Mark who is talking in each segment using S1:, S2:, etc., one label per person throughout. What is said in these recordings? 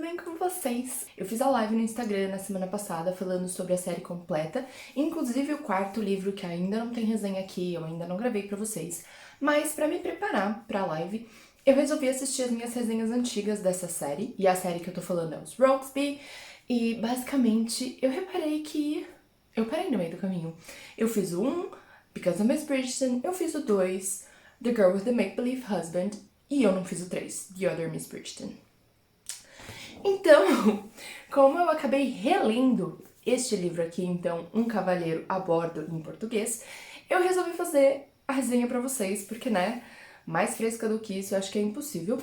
S1: bem com vocês? Eu fiz a live no Instagram na semana passada falando sobre a série completa, inclusive o quarto livro que ainda não tem resenha aqui, eu ainda não gravei pra vocês, mas pra me preparar pra live, eu resolvi assistir as minhas resenhas antigas dessa série, e a série que eu tô falando é os Roxby, e basicamente eu reparei que eu parei no meio do caminho. Eu fiz o 1, Because of Miss Bridgerton, eu fiz o 2, The Girl with the Make-Believe Husband, e eu não fiz o 3, The Other Miss Bridgerton. Então, como eu acabei relendo este livro aqui, então, Um Cavalheiro a Bordo em português, eu resolvi fazer a resenha pra vocês, porque, né, mais fresca do que isso, eu acho que é impossível.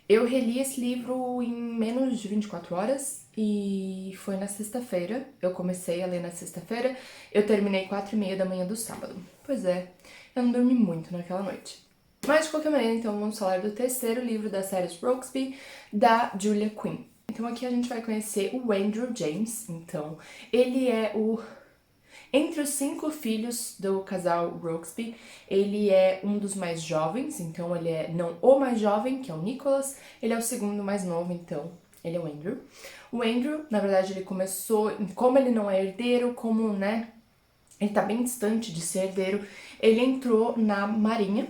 S1: Eu reli esse livro em menos de 24 horas e foi na sexta-feira. Eu comecei a ler na sexta-feira, eu terminei 4h30 da manhã do sábado. Pois é, eu não dormi muito naquela noite. Mas, de qualquer maneira, então, vamos falar do terceiro livro da série Roxby, da Julia Quinn. Então aqui a gente vai conhecer o Andrew James. Então, ele é entre os 5 filhos do casal Roxby, ele é um dos mais jovens, então ele é não o mais jovem, que é o Nicholas, ele é o segundo mais novo, então ele é o Andrew. O Andrew, na verdade, ele começou, como ele não é herdeiro, como, né, ele tá bem distante de ser herdeiro, ele entrou na marinha,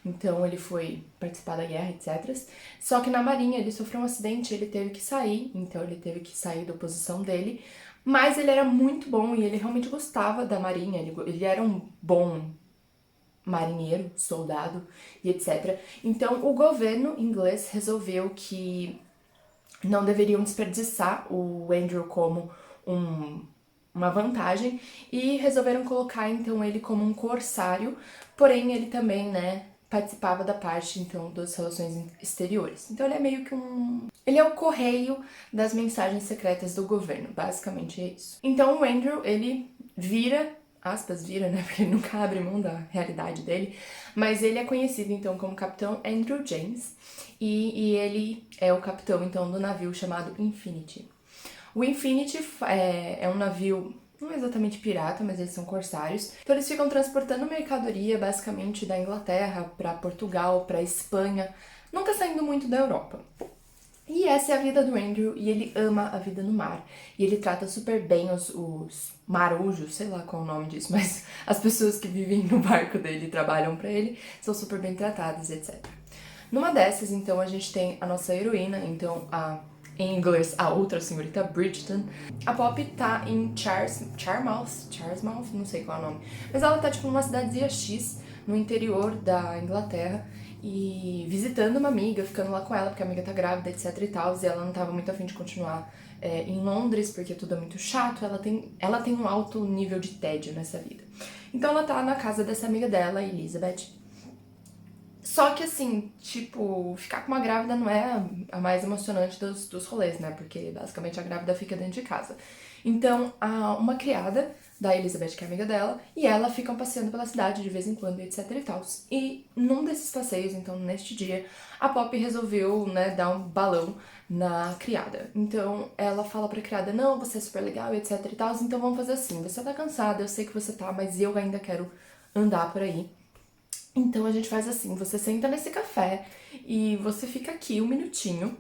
S1: então ele foi participar da guerra, etc. Só que na marinha ele sofreu um acidente, ele teve que sair, então ele teve que sair da posição dele, mas ele era muito bom e ele realmente gostava da marinha, ele era um bom marinheiro, soldado e etc. Então o governo inglês resolveu que não deveriam desperdiçar o Andrew como uma vantagem e resolveram colocar então ele como um corsário, porém ele também, né, participava da parte então das relações exteriores. Então ele é meio que ele é o correio das mensagens secretas do governo, basicamente é isso. Então o Andrew, ele vira, aspas, vira, né, porque ele nunca abre mão da realidade dele, mas ele é conhecido então como Capitão Andrew James e ele é o capitão então do navio chamado Infinity. O Infinity é um navio, não exatamente pirata, mas eles são corsários. Então eles ficam transportando mercadoria basicamente da Inglaterra para Portugal, para Espanha, nunca saindo muito da Europa. E essa é a vida do Andrew, e ele ama a vida no mar. E ele trata super bem os marujos, sei lá qual é o nome disso, mas as pessoas que vivem no barco dele e trabalham para ele são super bem tratadas, etc. Numa dessas, então, a gente tem a nossa heroína, então, em inglês, a outra senhorita Bridgerton. A Poppy tá em Charmouth, não sei qual é o nome, mas ela tá, tipo, numa cidadezinha X, no interior da Inglaterra, e visitando uma amiga, ficando lá com ela, porque a amiga tá grávida, etc e tal, e ela não tava muito afim de continuar em Londres, porque tudo é muito chato, ela tem um alto nível de tédio nessa vida. Então ela tá na casa dessa amiga dela, Elizabeth. Só que assim, tipo, ficar com uma grávida não é a mais emocionante dos rolês, né? Porque basicamente a grávida fica dentro de casa. Então, uma criada da Elizabeth, que é amiga dela, e ela ficam passeando pela cidade de vez em quando, etc e tal. E num desses passeios, então, neste dia, a Poppy resolveu, né, dar um balão na criada. Então, ela fala pra criada, não, você é super legal, etc e tal, então vamos fazer assim, você tá cansada, eu sei que você tá, mas eu ainda quero andar por aí. Então a gente faz assim, você senta nesse café e você fica aqui um minutinho.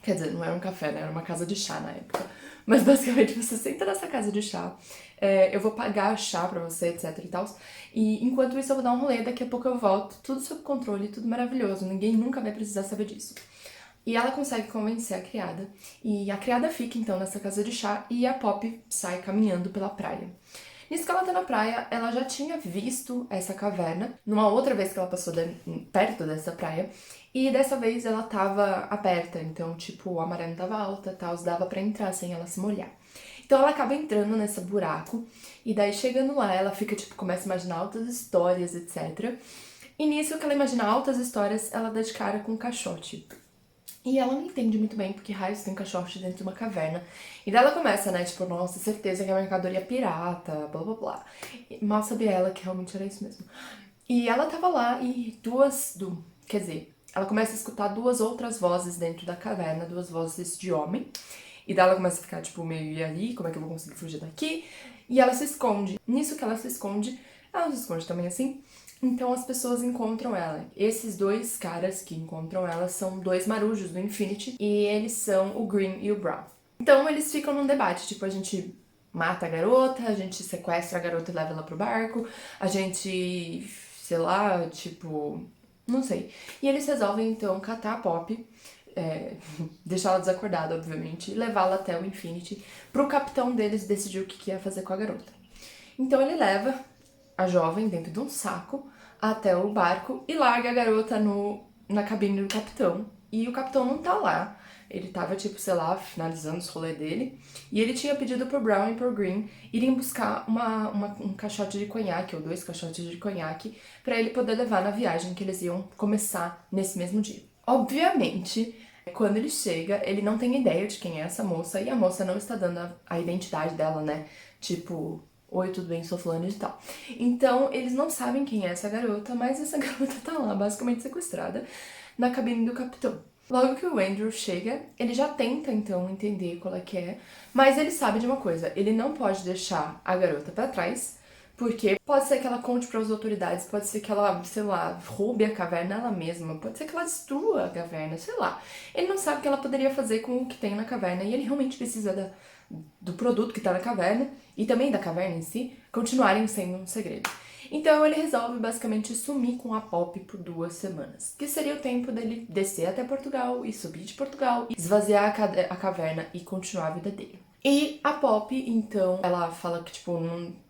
S1: Quer dizer, não era um café, né? Era uma casa de chá na época. Mas basicamente você senta nessa casa de chá, eu vou pagar chá pra você, etc e tal. E enquanto isso eu vou dar um rolê, daqui a pouco eu volto, tudo sob controle, tudo maravilhoso, ninguém nunca vai precisar saber disso. E ela consegue convencer a criada, e a criada fica então nessa casa de chá e a Poppy sai caminhando pela praia. Nisso que ela tá na praia, ela já tinha visto essa caverna, numa outra vez que ela passou perto dessa praia, e dessa vez ela tava aberta, então, tipo, a maré não tava alta, tal, dava pra entrar sem ela se molhar. Então ela acaba entrando nesse buraco, e daí chegando lá, ela fica, tipo, começa a imaginar altas histórias, etc. E nisso que ela imagina altas histórias, ela dá de cara com um caixote. E ela não entende muito bem porque raios tem um caixote dentro de uma caverna. E daí ela começa, né, tipo, nossa, certeza que é mercadoria pirata, blá blá blá. E mal sabia ela que realmente era isso mesmo. E ela tava lá e quer dizer, ela começa a escutar 2 outras vozes dentro da caverna, 2 vozes de homem. E daí ela começa a ficar, tipo, meio, e aí, como é que eu vou conseguir fugir daqui? E ela se esconde. Nisso que ela se esconde, ela se esconde também assim, Então as pessoas encontram ela. Esses dois caras que encontram ela são dois marujos do Infinity e eles são o Green e o Brown. Então eles ficam num debate, tipo, a gente mata a garota, a gente sequestra a garota e leva ela pro barco, a gente, sei lá, tipo, não sei. E eles resolvem então catar a Poppy, deixá-la desacordada, obviamente, e levá-la até o Infinity pro capitão deles decidir o que ia fazer com a garota. Então ele leva a jovem dentro de um saco até o barco e larga a garota na cabine do capitão. E o capitão não tá lá. Ele tava, tipo, sei lá, finalizando os rolês dele. E ele tinha pedido pro Brown e pro Green irem buscar um caixote de conhaque, ou 2 caixotes de conhaque, pra ele poder levar na viagem que eles iam começar nesse mesmo dia. Obviamente, quando ele chega, ele não tem ideia de quem é essa moça, e a moça não está dando a identidade dela, né? Tipo, oi, tudo bem, sou fulano de tal. Então, eles não sabem quem é essa garota, mas essa garota tá lá, basicamente sequestrada, na cabine do capitão. Logo que o Andrew chega, ele já tenta, então, entender qual é que é, mas ele sabe de uma coisa, ele não pode deixar a garota pra trás, porque pode ser que ela conte para as autoridades, pode ser que ela, sei lá, roube a caverna ela mesma, pode ser que ela destrua a caverna, sei lá. Ele não sabe o que ela poderia fazer com o que tem na caverna e ele realmente precisa do produto que tá na caverna e também da caverna em si continuarem sendo um segredo. Então ele resolve basicamente sumir com a Poppy por 2 semanas, que seria o tempo dele descer até Portugal e subir de Portugal, esvaziar a caverna e continuar a vida dele. E a Poppy, então, ela fala que, tipo,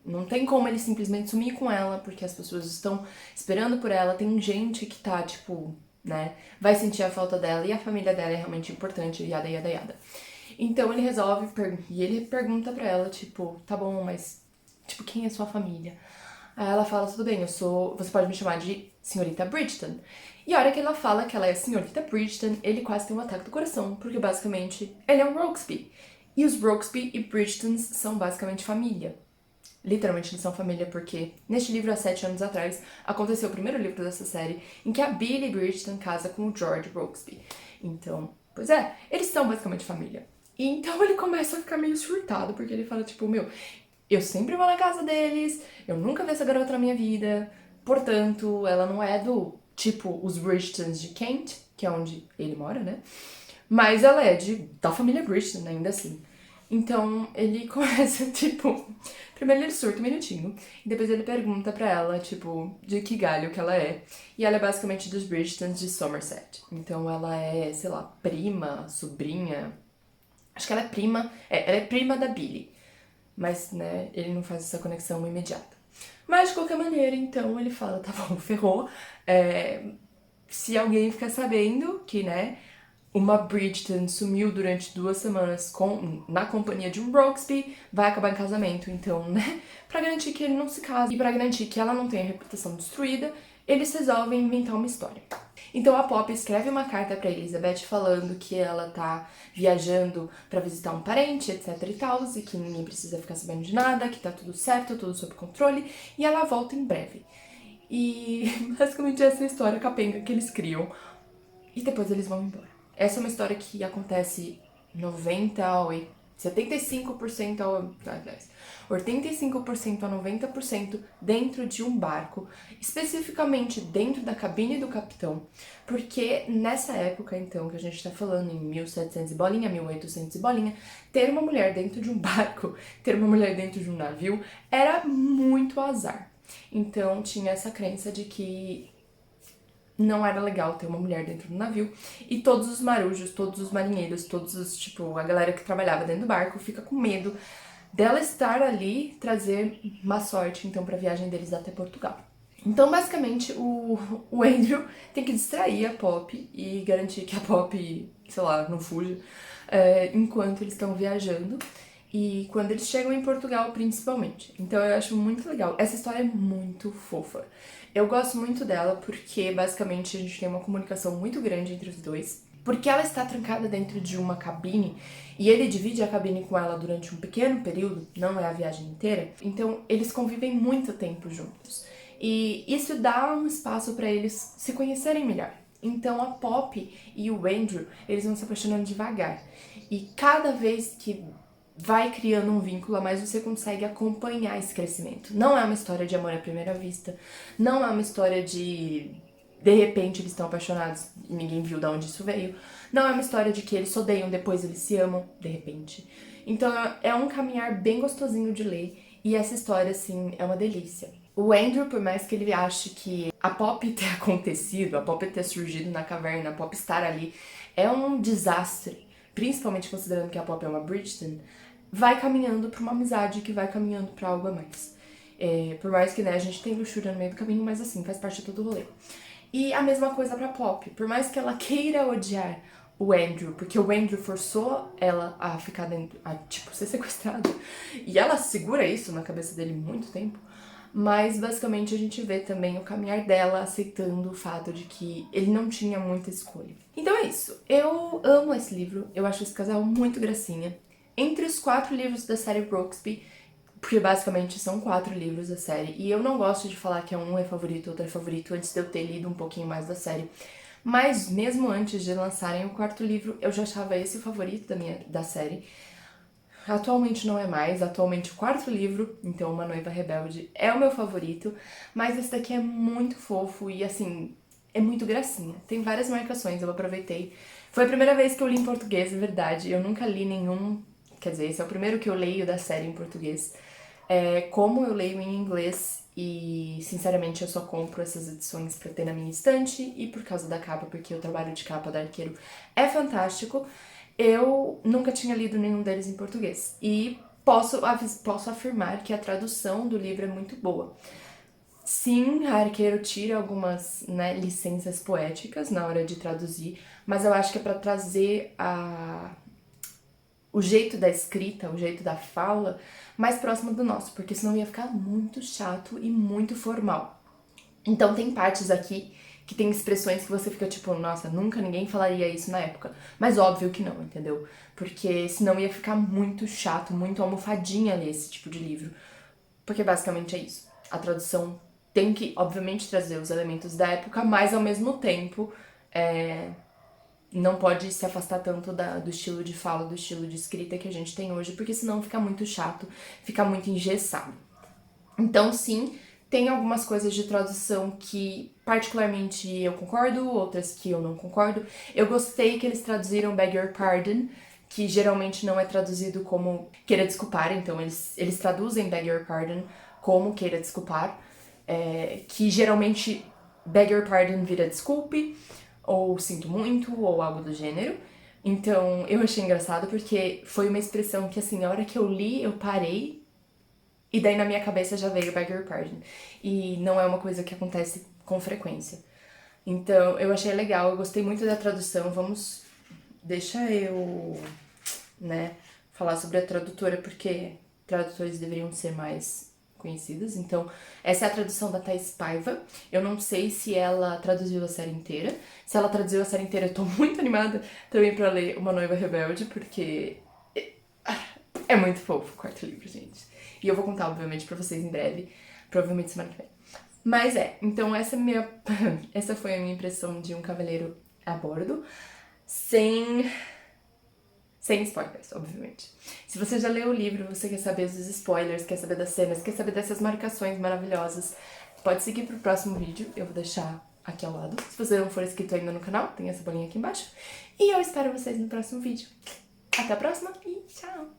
S1: não tem como ele simplesmente sumir com ela, porque as pessoas estão esperando por ela, tem gente que tá, tipo, né, vai sentir a falta dela e a família dela é realmente importante, yada, yada, yada. Então ele resolve, e ele pergunta pra ela, tipo, tá bom, mas, tipo, quem é sua família? Aí ela fala, tudo bem, você pode me chamar de Senhorita Bridgeton. E a hora que ela fala que ela é Senhorita Bridgeton, ele quase tem um ataque do coração, porque basicamente ele é um Rokesby. E os Rokesby e Bridgetons são basicamente família. Literalmente eles são família porque neste livro, há 7 anos atrás, aconteceu o primeiro livro dessa série em que a Billy Bridgeton casa com o George Rokesby. Então, pois é, eles são basicamente família. E então ele começa a ficar meio surtado, porque ele fala, tipo, meu, eu sempre vou na casa deles, eu nunca vi essa garota na minha vida, portanto, ela não é do tipo os Bridgetons de Kent, que é onde ele mora, né? Mas ela é da família Bridgeton, ainda assim. Então ele começa, tipo. Primeiro ele surta um minutinho, e depois ele pergunta pra ela, tipo, de que galho que ela é. E ela é basicamente dos Bridgetons de Somerset. Então ela é, sei lá, prima, sobrinha. Acho que ela é prima. Ela é prima da Billy. Mas, né, ele não faz essa conexão imediata. Mas de qualquer maneira, então ele fala, tá bom, ferrou. Se alguém ficar sabendo que, né, uma Bridgeton sumiu durante 2 semanas na companhia de um Rokesby, vai acabar em casamento. Então, né, pra garantir que ele não se case e pra garantir que ela não tenha a reputação destruída, eles resolvem inventar uma história. Então a Poppy escreve uma carta pra Elizabeth falando que ela tá viajando pra visitar um parente, etc e tal, e que ninguém precisa ficar sabendo de nada, que tá tudo certo, tudo sob controle, e ela volta em breve. E basicamente essa é a história capenga que eles criam. E depois eles vão embora. Essa é uma história que acontece 90 a 75% ao, aliás, 85% a 90% dentro de um barco, especificamente dentro da cabine do capitão, porque nessa época, então, que a gente tá falando, em 1700 e bolinha, 1800 e bolinha, ter uma mulher dentro de um barco, ter uma mulher dentro de um navio, era muito azar. Então tinha essa crença de que não era legal ter uma mulher dentro do navio, e todos os marujos, todos os marinheiros, todos os, tipo, a galera que trabalhava dentro do barco fica com medo dela estar ali, trazer má sorte, então, pra viagem deles até Portugal. Então, basicamente, o Andrew tem que distrair a Poppy e garantir que a Poppy, sei lá, não fuja, enquanto eles estão viajando. E quando eles chegam em Portugal, principalmente. Então eu acho muito legal. Essa história é muito fofa. Eu gosto muito dela porque, basicamente, a gente tem uma comunicação muito grande entre os dois. Porque ela está trancada dentro de uma cabine e ele divide a cabine com ela durante um pequeno período, não é a viagem inteira. Então eles convivem muito tempo juntos. E isso dá um espaço para eles se conhecerem melhor. Então a Poppy e o Andrew, eles vão se apaixonando devagar. E cada vez que vai criando um vínculo a mais, você consegue acompanhar esse crescimento. Não é uma história de amor à primeira vista, não é uma história de repente eles estão apaixonados e ninguém viu de onde isso veio. Não é uma história de que eles se odeiam, depois eles se amam, de repente. Então é um caminhar bem gostosinho de ler e essa história, assim, é uma delícia. O Andrew, por mais que ele ache que a Poppy ter acontecido, a Poppy ter surgido na caverna, a Poppy estar ali, é um desastre, principalmente considerando que a Poppy é uma Bridgerton, vai caminhando pra uma amizade que vai caminhando pra algo a mais. Por mais que, né, a gente tenha luxúria no meio do caminho, mas assim, faz parte de todo o rolê. E a mesma coisa pra Poppy. Por mais que ela queira odiar o Andrew, porque o Andrew forçou ela a ficar dentro, a, tipo, ser sequestrada. E ela segura isso na cabeça dele muito tempo. Mas basicamente a gente vê também o caminhar dela aceitando o fato de que ele não tinha muita escolha. Então é isso. Eu amo esse livro, eu acho esse casal muito gracinha. Entre os 4 livros da série Brooksby, porque basicamente são 4 livros da série, e eu não gosto de falar que um é favorito, outro é favorito, antes de eu ter lido um pouquinho mais da série. Mas mesmo antes de lançarem o 4º livro, eu já achava esse o favorito da série. Atualmente não é mais, atualmente o 4º livro, então Uma Noiva Rebelde, é o meu favorito, mas esse daqui é muito fofo e assim, é muito gracinha. Tem várias marcações, eu aproveitei. Foi a primeira vez que eu li em português, é verdade, eu nunca li nenhum, quer dizer, esse é o primeiro que eu leio da série em português. Como eu leio em inglês e, sinceramente, eu só compro essas edições pra ter na minha estante e por causa da capa, porque o trabalho de capa da Arqueiro é fantástico. Eu nunca tinha lido nenhum deles em português e posso afirmar que a tradução do livro é muito boa. Sim, a Arqueiro tira algumas, né, licenças poéticas na hora de traduzir, mas eu acho que é pra trazer o jeito da escrita, o jeito da fala mais próximo do nosso, porque senão ia ficar muito chato e muito formal. Então tem partes aqui que tem expressões que você fica tipo, nossa, nunca ninguém falaria isso na época. Mas óbvio que não, entendeu? Porque senão ia ficar muito chato, muito almofadinha ler esse tipo de livro. Porque basicamente é isso. A tradução tem que, obviamente, trazer os elementos da época, mas ao mesmo tempo não pode se afastar tanto do estilo de fala, do estilo de escrita que a gente tem hoje, porque senão fica muito chato, fica muito engessado. Então, sim, tem algumas coisas de tradução que particularmente eu concordo, outras que eu não concordo. Eu gostei que eles traduziram Beg Your Pardon, que geralmente não é traduzido como queira desculpar, então eles traduzem Beg Your Pardon como queira desculpar, que geralmente Beg Your Pardon vira desculpe, ou sinto muito, ou algo do gênero. Então eu achei engraçado porque foi uma expressão que, assim, a hora que eu li, eu parei e daí na minha cabeça já veio Beg Your Pardon. E não é uma coisa que acontece com frequência. Então eu achei legal, eu gostei muito da tradução. Deixa eu, né, falar sobre a tradutora, porque tradutores deveriam ser mais conhecidas. Então, essa é a tradução da Thaís Paiva. Eu não sei se ela traduziu a série inteira. Se ela traduziu a série inteira, eu tô muito animada também pra ler Uma Noiva Rebelde, porque é muito fofo o 4º livro, gente. E eu vou contar, obviamente, pra vocês em breve, provavelmente semana que vem. Mas então essa foi a minha impressão de Um Cavaleiro a Bordo, sem spoilers, obviamente. Se você já leu o livro, você quer saber dos spoilers, quer saber das cenas, quer saber dessas marcações maravilhosas, pode seguir pro próximo vídeo, eu vou deixar aqui ao lado. Se você não for inscrito ainda no canal, tem essa bolinha aqui embaixo. E eu espero vocês no próximo vídeo. Até a próxima e tchau!